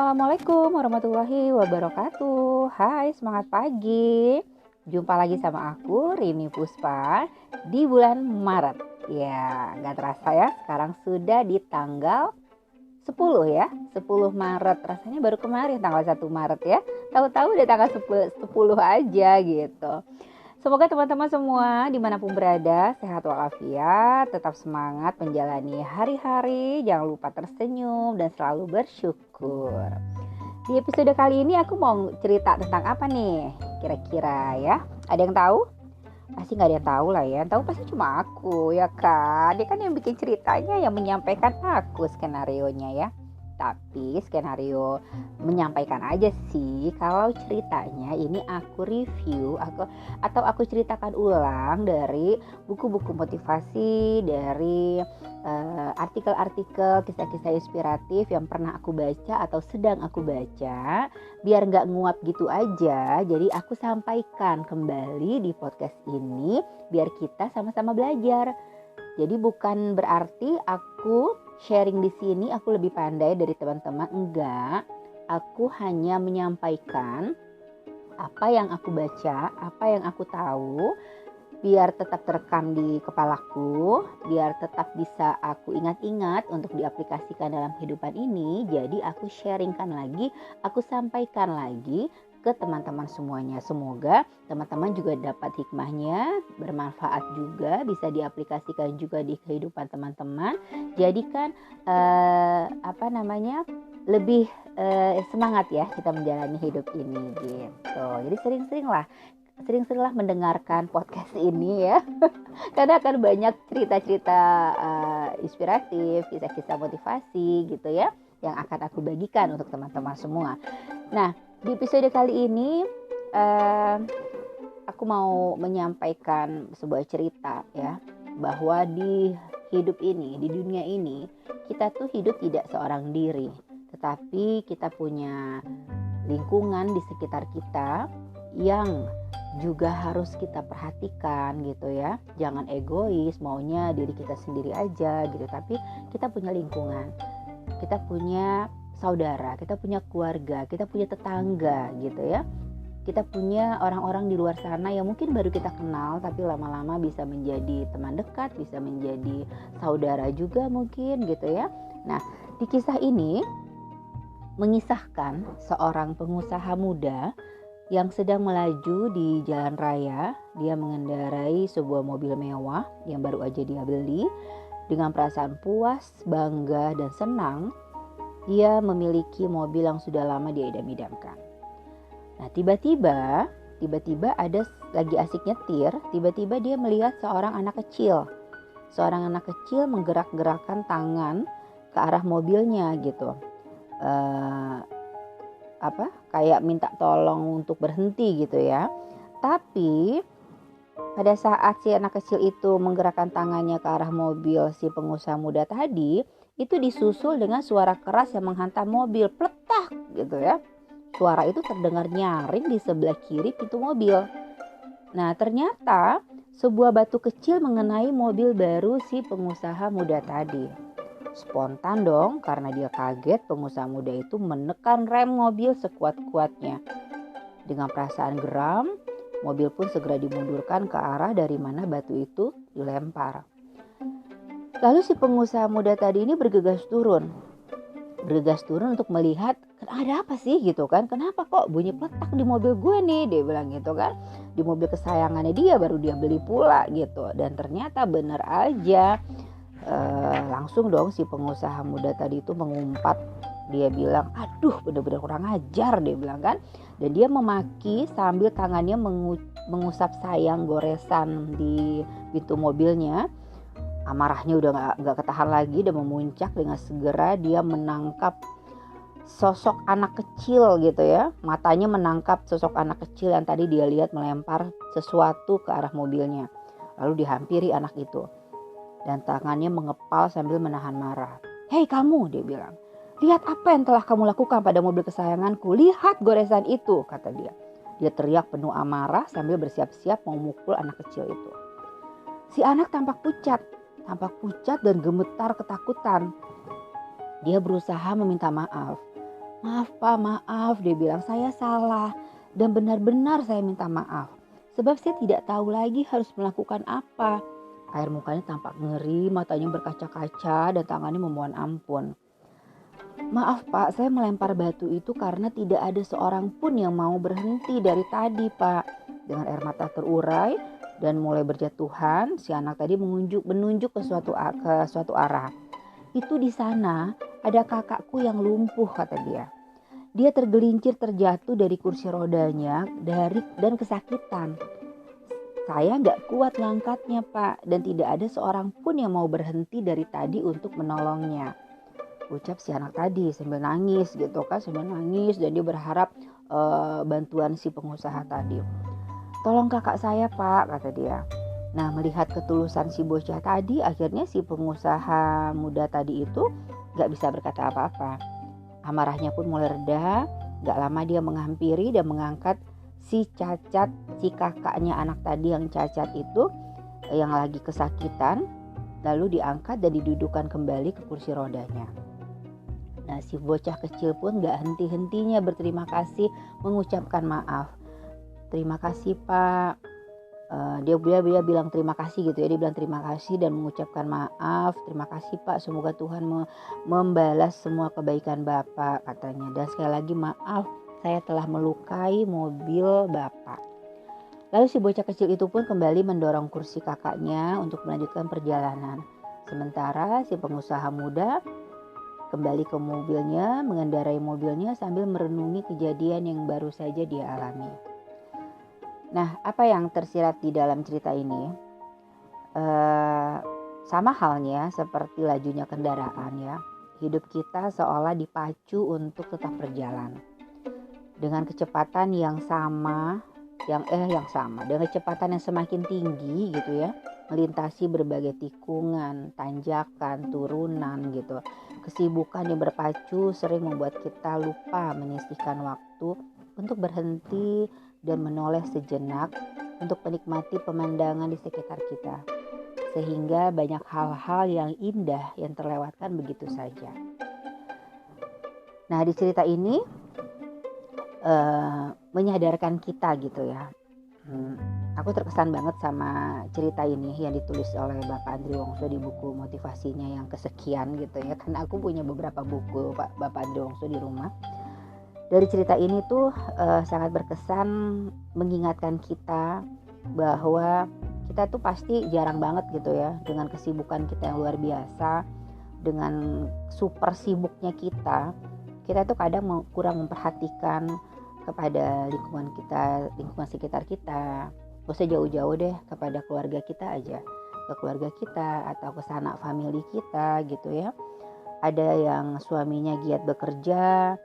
Assalamualaikum warahmatullahi wabarakatuh. Hai, semangat pagi. Jumpa lagi sama aku, Rini Puspa, di bulan Maret. Ya, gak terasa ya, sekarang sudah di tanggal 10 ya, 10 Maret. Rasanya baru kemarin tanggal 1 Maret ya. Tahu-tahu udah tanggal 10 aja gitu. Semoga teman-teman semua dimanapun berada sehat walafiat, tetap semangat menjalani hari-hari, jangan lupa tersenyum dan selalu bersyukur. Di episode kali ini aku mau cerita tentang apa nih kira-kira ya? Ada yang tahu? Pasti gak ada yang tahu lah ya, yang tahu pasti cuma aku ya kan. Dia kan yang bikin ceritanya, yang menyampaikan aku skenario-nya ya. Tapi skenario menyampaikan aja sih. Kalau ceritanya ini aku review atau aku ceritakan ulang dari buku-buku motivasi, dari artikel-artikel, kisah-kisah inspiratif yang pernah aku baca atau sedang aku baca. Biar gak nguap gitu aja, jadi aku sampaikan kembali di podcast ini biar kita sama-sama belajar. Jadi bukan berarti aku sharing di sini aku lebih pandai dari teman-teman, enggak. Aku hanya menyampaikan apa yang aku baca, apa yang aku tahu, biar tetap terekam di kepalaku, biar tetap bisa aku ingat-ingat untuk diaplikasikan dalam kehidupan ini. Jadi aku sharingkan lagi, aku sampaikan lagi ke teman-teman semuanya. Semoga teman-teman juga dapat hikmahnya, bermanfaat juga, bisa diaplikasikan juga di kehidupan teman-teman. Jadikan lebih semangat ya kita menjalani hidup ini gitu. Jadi sering-seringlah mendengarkan podcast ini ya. Karena akan banyak cerita-cerita inspiratif, kisah-kisah motivasi gitu ya, yang akan aku bagikan untuk teman-teman semua. Nah, di episode kali ini aku mau menyampaikan sebuah cerita ya, bahwa di hidup ini, di dunia ini, kita tuh hidup tidak seorang diri, tetapi kita punya lingkungan di sekitar kita yang juga harus kita perhatikan gitu ya. Jangan egois, maunya diri kita sendiri aja gitu, tapi kita punya lingkungan, kita punya saudara, kita punya keluarga, kita punya tetangga gitu ya. Kita punya orang-orang di luar sana yang mungkin baru kita kenal, tapi lama-lama bisa menjadi teman dekat, bisa menjadi saudara juga mungkin gitu ya. Nah, di kisah ini mengisahkan seorang pengusaha muda yang sedang melaju di jalan raya. Dia mengendarai sebuah mobil mewah yang baru aja dia beli. Dengan perasaan puas, bangga, dan senang, dia memiliki mobil yang sudah lama dia idam-idamkan. Nah, tiba-tiba ada lagi asik nyetir, tiba-tiba dia melihat seorang anak kecil. Seorang anak kecil menggerak-gerakkan tangan ke arah mobilnya gitu. Kayak minta tolong untuk berhenti gitu ya. Tapi pada saat si anak kecil itu menggerakkan tangannya ke arah mobil si pengusaha muda tadi, itu disusul dengan suara keras yang menghantam mobil, pletak gitu ya. Suara itu terdengar nyaring di sebelah kiri pintu mobil. Nah, ternyata sebuah batu kecil mengenai mobil baru si pengusaha muda tadi. Spontan dong, karena dia kaget, pengusaha muda itu menekan rem mobil sekuat-kuatnya. Dengan perasaan geram, mobil pun segera dimundurkan ke arah dari mana batu itu dilempar. Lalu si pengusaha muda tadi ini bergegas turun untuk melihat ada apa sih gitu kan, kenapa kok bunyi peletak di mobil gue nih, dia bilang gitu kan, di mobil kesayangannya dia, baru dia beli pula gitu. Dan ternyata benar aja, langsung dong si pengusaha muda tadi itu mengumpat. Dia bilang, aduh benar-benar kurang ajar, dia bilang kan. Dan dia memaki sambil tangannya mengusap sayang goresan di pintu mobilnya. Amarahnya udah gak ketahan lagi dan memuncak. Dengan segera dia menangkap sosok anak kecil gitu ya. Matanya menangkap sosok anak kecil yang tadi dia lihat melempar sesuatu ke arah mobilnya. Lalu dihampiri anak itu dan tangannya mengepal sambil menahan marah. Hei kamu, dia bilang, lihat apa yang telah kamu lakukan pada mobil kesayanganku. Lihat goresan itu, kata dia. Dia teriak penuh amarah sambil bersiap-siap mau memukul anak kecil itu. Si anak tampak pucat dan gemetar ketakutan. Dia berusaha meminta maaf. "Maaf Pak, maaf," dia bilang, "saya salah dan benar-benar saya minta maaf. Sebab saya tidak tahu lagi harus melakukan apa." Air mukanya tampak ngeri, matanya berkaca-kaca dan tangannya memohon ampun. "Maaf Pak, saya melempar batu itu karena tidak ada seorang pun yang mau berhenti dari tadi Pak." Dengan air mata terurai dan mulai berjatuhan, si anak tadi menunjuk ke suatu arah. "Itu di sana ada kakakku yang lumpuh," kata dia. "Dia tergelincir terjatuh dari kursi rodanya dan kesakitan. Saya nggak kuat ngangkatnya Pak, dan tidak ada seorang pun yang mau berhenti dari tadi untuk menolongnya." Ucap si anak tadi sambil nangis gitu kan, sambil nangis dan dia berharap bantuan si pengusaha tadi. "Tolong kakak saya Pak," kata dia. Nah, melihat ketulusan si bocah tadi, akhirnya si pengusaha muda tadi itu gak bisa berkata apa-apa. Amarahnya pun mulai reda. Gak lama dia menghampiri dan mengangkat si kakaknya anak tadi yang cacat itu, yang lagi kesakitan, lalu diangkat dan didudukan kembali ke kursi rodanya. Nah, si bocah kecil pun gak henti-hentinya berterima kasih, mengucapkan maaf. "Terima kasih Pak." Dia bilang terima kasih gitu ya. Dia bilang terima kasih dan mengucapkan maaf. "Terima kasih Pak, semoga Tuhan membalas semua kebaikan Bapak," katanya. "Dan sekali lagi maaf, saya telah melukai mobil Bapak." Lalu si bocah kecil itu pun kembali mendorong kursi kakaknya untuk melanjutkan perjalanan. Sementara si pengusaha muda kembali ke mobilnya, mengendarai mobilnya sambil merenungi kejadian yang baru saja dia alami. Nah, apa yang tersirat di dalam cerita ini? Sama halnya seperti lajunya kendaraan ya. Hidup kita seolah dipacu untuk tetap berjalan dengan kecepatan yang sama, dengan kecepatan yang semakin tinggi gitu ya, melintasi berbagai tikungan, tanjakan, turunan gitu. Kesibukan yang berpacu sering membuat kita lupa menyisihkan waktu untuk berhenti dan menoleh sejenak untuk menikmati pemandangan di sekitar kita. Sehingga banyak hal-hal yang indah yang terlewatkan begitu saja. Nah, di cerita ini menyadarkan kita gitu ya. Aku terkesan banget sama cerita ini yang ditulis oleh Bapak Andri Wongso di buku motivasinya yang kesekian gitu ya. Karena aku punya beberapa buku Bapak Andri Wongso di rumah. Dari cerita ini tuh sangat berkesan mengingatkan kita bahwa kita tuh pasti jarang banget gitu ya, dengan kesibukan kita yang luar biasa, dengan super sibuknya kita tuh kadang kurang memperhatikan kepada lingkungan sekitar kita. Gak usah jauh-jauh deh, kepada keluarga kita aja, ke keluarga kita atau ke sanak famili kita gitu ya. Ada yang suaminya giat bekerja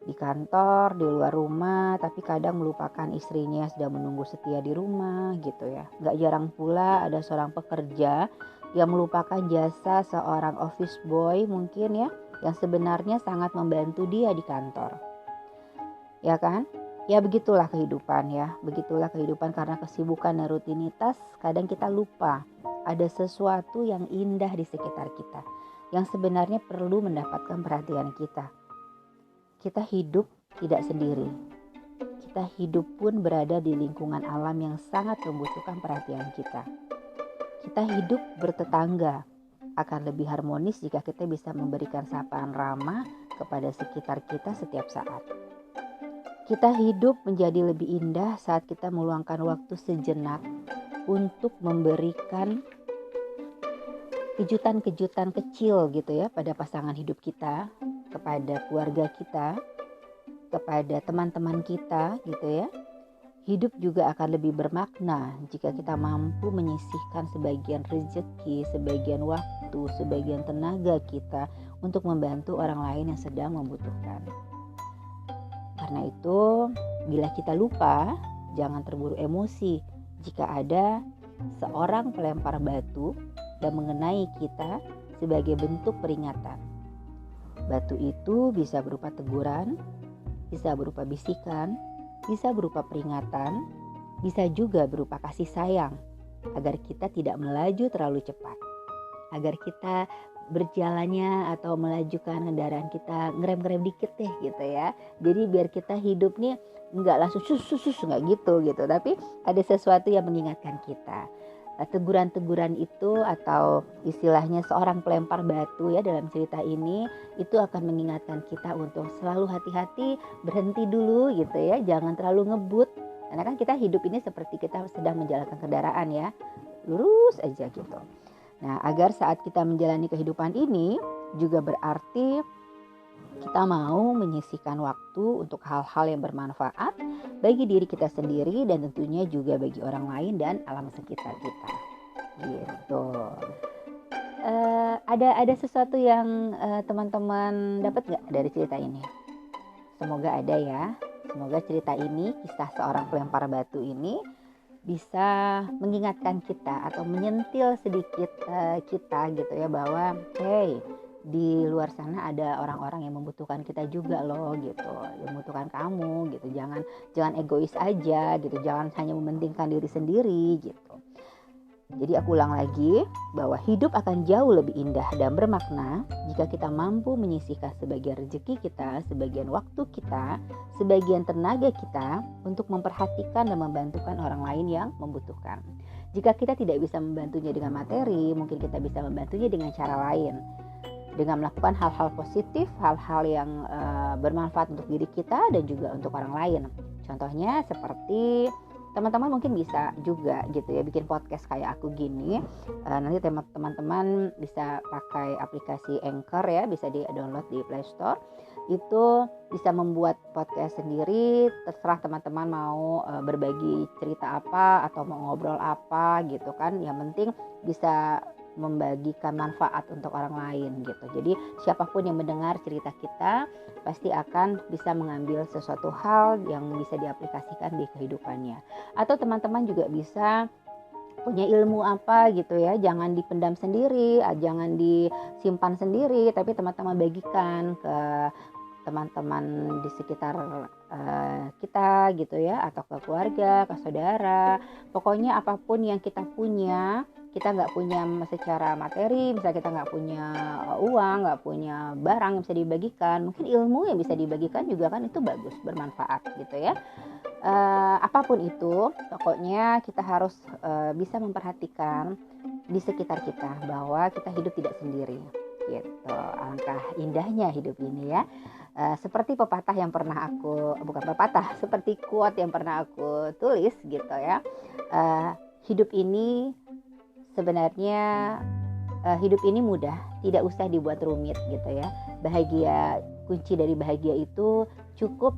di kantor, di luar rumah, tapi kadang melupakan istrinya yang sedang menunggu setia di rumah gitu ya. Gak jarang pula ada seorang pekerja yang melupakan jasa seorang office boy mungkin ya, yang sebenarnya sangat membantu dia di kantor. Ya kan? Ya begitulah kehidupan ya. Begitulah kehidupan karena kesibukan dan rutinitas kadang kita lupa ada sesuatu yang indah di sekitar kita yang sebenarnya perlu mendapatkan perhatian kita. Kita hidup tidak sendiri. Kita hidup pun berada di lingkungan alam yang sangat membutuhkan perhatian kita. Kita hidup bertetangga akan lebih harmonis jika kita bisa memberikan sapaan ramah kepada sekitar kita setiap saat. Kita hidup menjadi lebih indah saat kita meluangkan waktu sejenak untuk memberikan kejutan-kejutan kecil gitu ya pada pasangan hidup kita, kepada keluarga kita, kepada teman-teman kita gitu ya. Hidup juga akan lebih bermakna jika kita mampu menyisihkan sebagian rezeki, sebagian waktu, sebagian tenaga kita untuk membantu orang lain yang sedang membutuhkan. Karena itu, bila kita lupa, jangan terburu emosi jika ada seorang pelempar batu dan mengenai kita sebagai bentuk peringatan. Batu itu bisa berupa teguran, bisa berupa bisikan, bisa berupa peringatan, bisa juga berupa kasih sayang agar kita tidak melaju terlalu cepat, agar kita berjalannya atau melajukan kendaraan kita ngerem-ngerem dikit deh gitu ya. Jadi biar kita hidup nih nggak langsung sus nggak gitu, tapi ada sesuatu yang mengingatkan kita. Teguran-teguran itu atau istilahnya seorang pelempar batu ya dalam cerita ini itu akan mengingatkan kita untuk selalu hati-hati, berhenti dulu gitu ya, jangan terlalu ngebut. Karena kan kita hidup ini seperti kita sedang menjalankan kendaraan ya, lurus aja gitu. Nah, agar saat kita menjalani kehidupan ini juga berarti kita mau menyisihkan waktu untuk hal-hal yang bermanfaat bagi diri kita sendiri dan tentunya juga bagi orang lain dan alam sekitar kita. Gitu. Ada sesuatu yang teman-teman dapat nggak dari cerita ini? Semoga ada ya. Semoga cerita ini, kisah seorang pelempar batu ini bisa mengingatkan kita atau menyentil sedikit kita gitu ya, bahwa hey, di luar sana ada orang-orang yang membutuhkan kita juga loh gitu, yang membutuhkan kamu gitu. Jangan egois aja gitu, jangan hanya mementingkan diri sendiri gitu. Jadi aku ulang lagi bahwa hidup akan jauh lebih indah dan bermakna jika kita mampu menyisihkan sebagian rezeki kita, sebagian waktu kita, sebagian tenaga kita untuk memperhatikan dan membantukan orang lain yang membutuhkan. Jika kita tidak bisa membantunya dengan materi, mungkin kita bisa membantunya dengan cara lain. Dengan melakukan hal-hal positif, hal-hal yang bermanfaat untuk diri kita dan juga untuk orang lain. Contohnya seperti teman-teman mungkin bisa juga gitu ya bikin podcast kayak aku gini. Nanti teman-teman bisa pakai aplikasi Anchor ya, bisa di-download di Play Store. Itu bisa membuat podcast sendiri, terserah teman-teman mau berbagi cerita apa atau mau ngobrol apa gitu kan. Yang penting bisa membagikan manfaat untuk orang lain gitu. Jadi siapapun yang mendengar cerita kita pasti akan bisa mengambil sesuatu hal yang bisa diaplikasikan di kehidupannya. Atau teman-teman juga bisa punya ilmu apa gitu ya, jangan dipendam sendiri, jangan disimpan sendiri, tapi teman-teman bagikan ke teman-teman di sekitar kita gitu ya, atau ke keluarga, ke saudara. Pokoknya apapun yang kita punya, kita nggak punya secara materi, misalnya kita nggak punya uang, nggak punya barang yang bisa dibagikan, mungkin ilmu yang bisa dibagikan juga kan itu bagus, bermanfaat gitu ya. Apapun itu, pokoknya kita harus bisa memperhatikan di sekitar kita bahwa kita hidup tidak sendiri gitu. Alangkah indahnya hidup ini ya. Seperti pepatah yang pernah seperti quote yang pernah aku tulis gitu ya. Hidup ini sebenarnya hidup ini mudah, tidak usah dibuat rumit gitu ya. Kunci dari bahagia itu cukup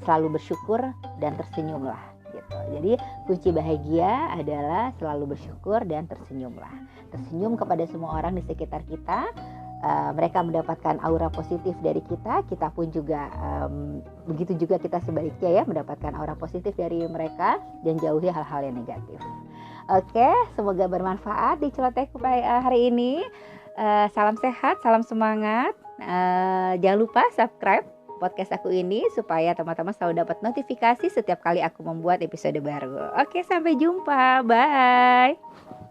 selalu bersyukur dan tersenyumlah gitu. Jadi kunci bahagia adalah selalu bersyukur dan tersenyumlah. Tersenyum kepada semua orang di sekitar kita. Mereka mendapatkan aura positif dari kita, kita pun juga begitu juga kita sebaliknya ya, mendapatkan aura positif dari mereka dan jauhi hal-hal yang negatif. Oke, semoga bermanfaat di celoteh hari ini. Salam sehat, salam semangat. Jangan lupa subscribe podcast aku ini supaya teman-teman selalu dapat notifikasi setiap kali aku membuat episode baru. Oke, sampai jumpa. Bye.